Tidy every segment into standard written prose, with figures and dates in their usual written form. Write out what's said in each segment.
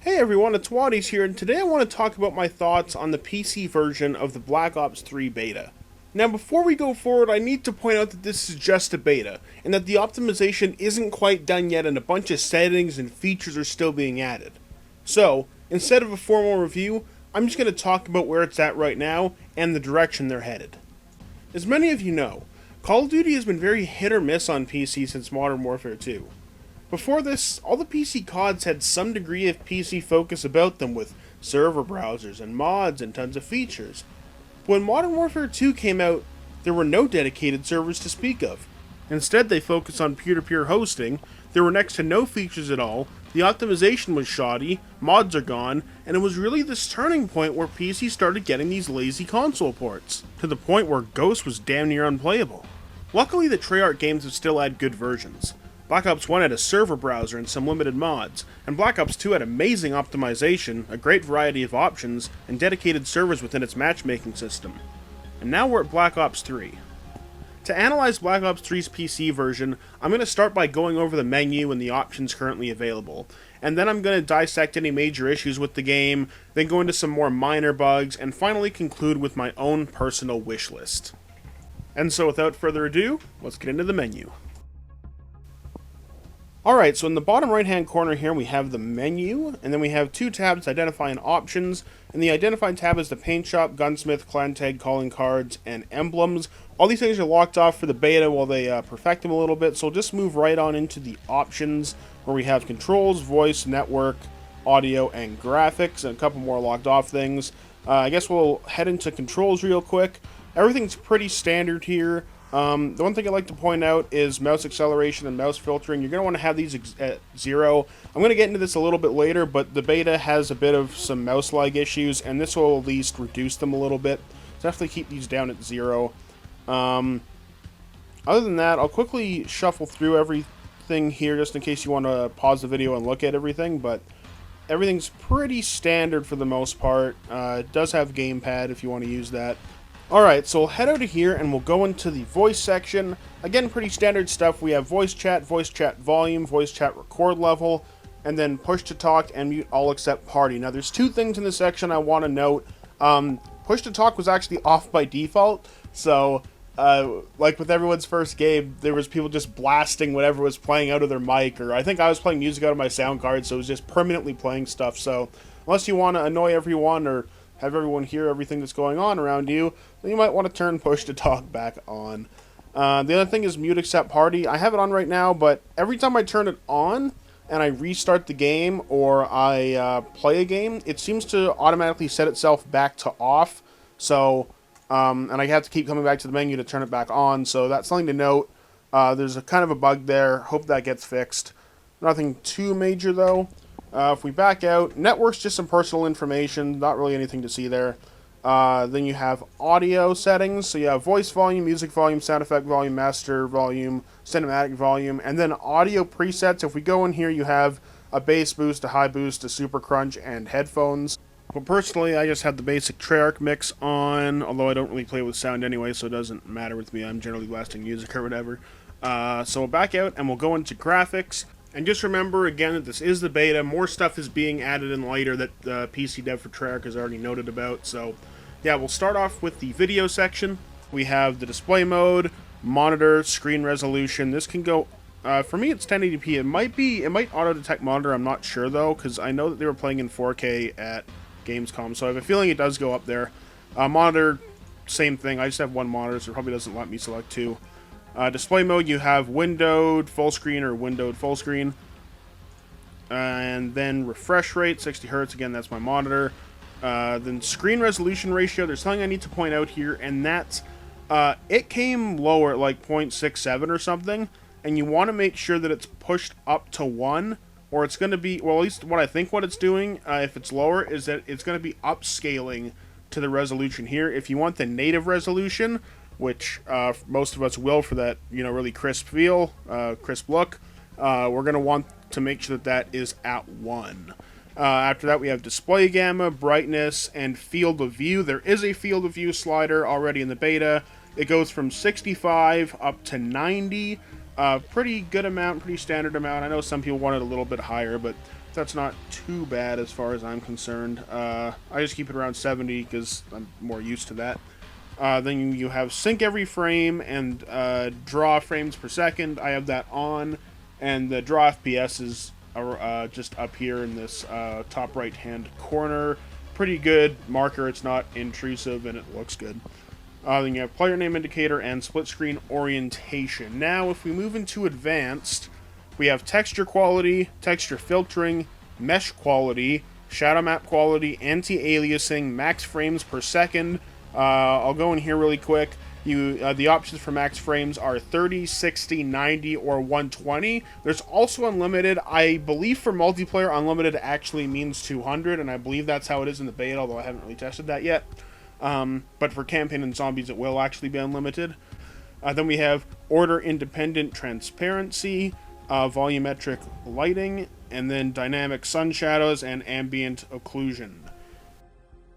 Hey everyone, it's Waddies here, and today I want to talk about my thoughts on the PC version of the Black Ops 3 beta. Now, before we go forward, I need to point out that this is just a beta, and that the optimization isn't quite done yet, and a bunch of settings and features are still being added. So, instead of a formal review, I'm just going to talk about where it's at right now, and the direction they're headed. As many of you know, Call of Duty has been very hit or miss on PC since Modern Warfare 2. Before this, all the PC CODs had some degree of PC focus about them with server browsers and mods and tons of features. When Modern Warfare 2 came out, there were no dedicated servers to speak of. Instead, they focused on peer-to-peer hosting, there were next to no features at all, the optimization was shoddy, mods are gone, and it was really this turning point where PC started getting these lazy console ports, to the point where Ghost was damn near unplayable. Luckily, the Treyarch games have still had good versions. Black Ops 1 had a server browser and some limited mods, and Black Ops 2 had amazing optimization, a great variety of options, and dedicated servers within its matchmaking system. And now we're at Black Ops 3. To analyze Black Ops 3's PC version, I'm going to start by going over the menu and the options currently available, and then I'm going to dissect any major issues with the game, then go into some more minor bugs, and finally conclude with my own personal wish list. And so without further ado, let's get into the menu. Alright, so in the bottom right hand corner here we have the menu, and then we have two tabs identifying options, and the identified tab is the paint shop, gunsmith, clan tag, calling cards, and emblems. All these things are locked off for the beta while they perfect them a little bit, so we'll just move right on into the options, where we have controls, voice, network, audio, and graphics, and a couple more locked off things. I guess we'll head into controls real quick. Everything's pretty standard here. The one thing I'd like to point out is mouse acceleration and mouse filtering. You're going to want to have these at 0. I'm going to get into this a little bit later, but the beta has a bit of some mouse lag issues, and this will at least reduce them a little bit. So definitely keep these down at 0. Other than that, I'll quickly shuffle through everything here just in case you want to pause the video and look at everything, but everything's pretty standard for the most part. It does have gamepad if you want to use that. Alright, so we'll head out of here and we'll go into the voice section. Again, pretty standard stuff. We have voice chat volume, voice chat record level, and then push to talk and mute all except party. Now, there's two things in this section I want to note. Push to talk was actually off by default, so like with everyone's first game, there was people just blasting whatever was playing out of their mic, or I think I was playing music out of my sound card, so it was just permanently playing stuff. So unless you want to annoy everyone or have everyone hear everything that's going on around you, then you might want to turn push to talk back on. The other thing is mute except party. I have it on right now, but every time I turn it on and I restart the game or I play a game, it seems to automatically set itself back to off. So, and I have to keep coming back to the menu to turn it back on. So that's something to note. There's a kind of a bug there. Hope that gets fixed. Nothing too major though. If we back out, network's just some personal information, not really anything to see there. Then you have audio settings, so you have voice volume, music volume, sound effect volume, master volume, cinematic volume, and then audio presets. If we go in here, you have a bass boost, a high boost, a super crunch, and headphones. But personally, I just have the basic Treyarch mix on, although I don't really play with sound anyway, so it doesn't matter with me. I'm generally blasting music or whatever. So we'll back out and we'll go into graphics. And just remember, again, that this is the beta. More stuff is being added in later that the PC dev for Treyarch has already noted about. So, yeah, we'll start off with the video section. We have the display mode, monitor, screen resolution. This can go, for me, it's 1080p. It might auto-detect monitor. I'm not sure, though, because I know that they were playing in 4K at Gamescom. So I have a feeling it does go up there. Monitor, same thing. I just have one monitor, so it probably doesn't let me select two. Display mode, you have windowed full screen or windowed full screen. And then refresh rate, 60 Hz, again, that's my monitor. Then screen resolution ratio, there's something I need to point out here, and that's, it came lower, like 0.67 or something, and you want to make sure that it's pushed up to 1, or it's going to be, well, at least what I think what it's doing, if it's lower, is that it's going to be upscaling to the resolution here. If you want the native resolution, which most of us will for that, really crisp feel, crisp look, we're going to want to make sure that that is at 1. After that, we have display gamma, brightness, and field of view. There is a field of view slider already in the beta. It goes from 65 up to 90. Pretty good amount, pretty standard amount. I know some people want it a little bit higher, but That's not too bad as far as I'm concerned. I just keep it around 70 because I'm more used to that. Then you have sync every frame and draw frames per second. I have that on, and the draw FPS is just up here in this top right hand corner. Pretty good marker. It's not intrusive and it looks good. Then you have player name indicator and split screen orientation. Now, if we move into advanced, we have texture quality, texture filtering, mesh quality, shadow map quality, anti-aliasing, max frames per second. I'll go in here really quick. The options for max frames are 30, 60, 90, or 120. There's also unlimited. I believe for multiplayer, unlimited actually means 200, and I believe that's how it is in the beta, although I haven't really tested that yet. But for campaign and zombies, it will actually be unlimited. Then we have order independent transparency, volumetric lighting, and then dynamic sun shadows and ambient occlusion.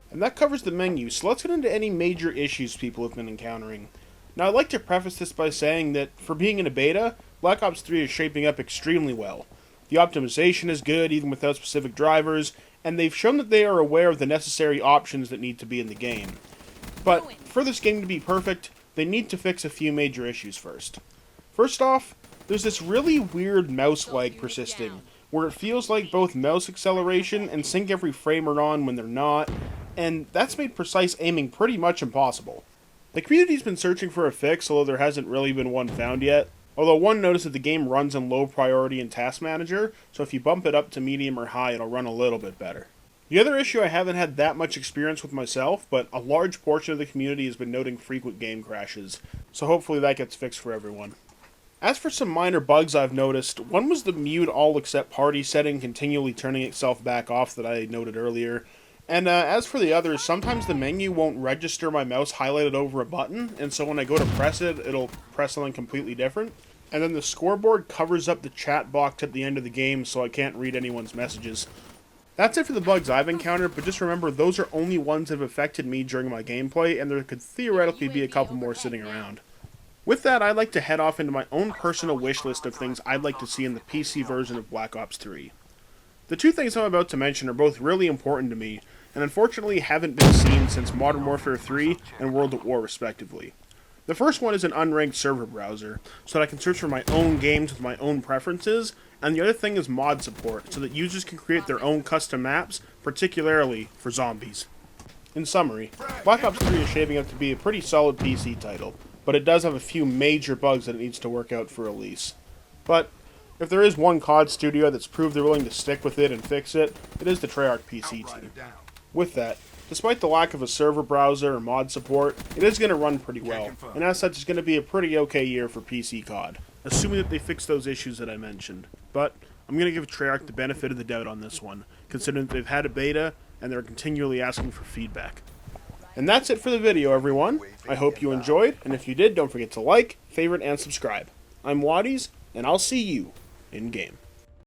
And that covers the menu, so let's get into any major issues people have been encountering. Now, I'd like to preface this by saying that for being in a beta, Black Ops 3 is shaping up extremely well. The optimization is good, even without specific drivers, and they've shown that they are aware of the necessary options that need to be in the game. But for this game to be perfect, they need to fix a few major issues first. First off, there's this really weird mouse lag persisting, where it feels like both mouse acceleration and sync every frame are on when they're not, and that's made precise aiming pretty much impossible. The community's been searching for a fix, although there hasn't really been one found yet. Although one noticed that the game runs in low priority in Task Manager, so if you bump it up to medium or high, it'll run a little bit better. The other issue I haven't had that much experience with myself, but a large portion of the community has been noting frequent game crashes, so hopefully that gets fixed for everyone. As for some minor bugs I've noticed, one was the mute all except party setting continually turning itself back off that I noted earlier. And as for the others, sometimes the menu won't register my mouse highlighted over a button, and so when I go to press it, it'll press something completely different. And then the scoreboard covers up the chat box at the end of the game, so I can't read anyone's messages. That's it for the bugs I've encountered, but just remember, those are only ones that have affected me during my gameplay, and there could theoretically be a couple more sitting around. With that, I'd like to head off into my own personal wish list of things I'd like to see in the PC version of Black Ops 3. The two things I'm about to mention are both really important to me, and unfortunately haven't been seen since Modern Warfare 3 and World at War respectively. The first one is an unranked server browser, so that I can search for my own games with my own preferences, and the other thing is mod support, so that users can create their own custom maps, particularly for zombies. In summary, Black Ops 3 is shaping up to be a pretty solid PC title, but it does have a few major bugs that it needs to work out for release. But if there is one COD studio that's proved they're willing to stick with it and fix it, it is the Treyarch PC team. With that, despite the lack of a server browser or mod support, it is going to run pretty well, and as such it's going to be a pretty okay year for PC COD, assuming that they fix those issues that I mentioned. But I'm going to give Treyarch the benefit of the doubt on this one, considering that they've had a beta and they're continually asking for feedback. And that's it for the video, everyone. I hope you enjoyed, and if you did, don't forget to like, favorite, and subscribe. I'm Waddies, and I'll see you in-game.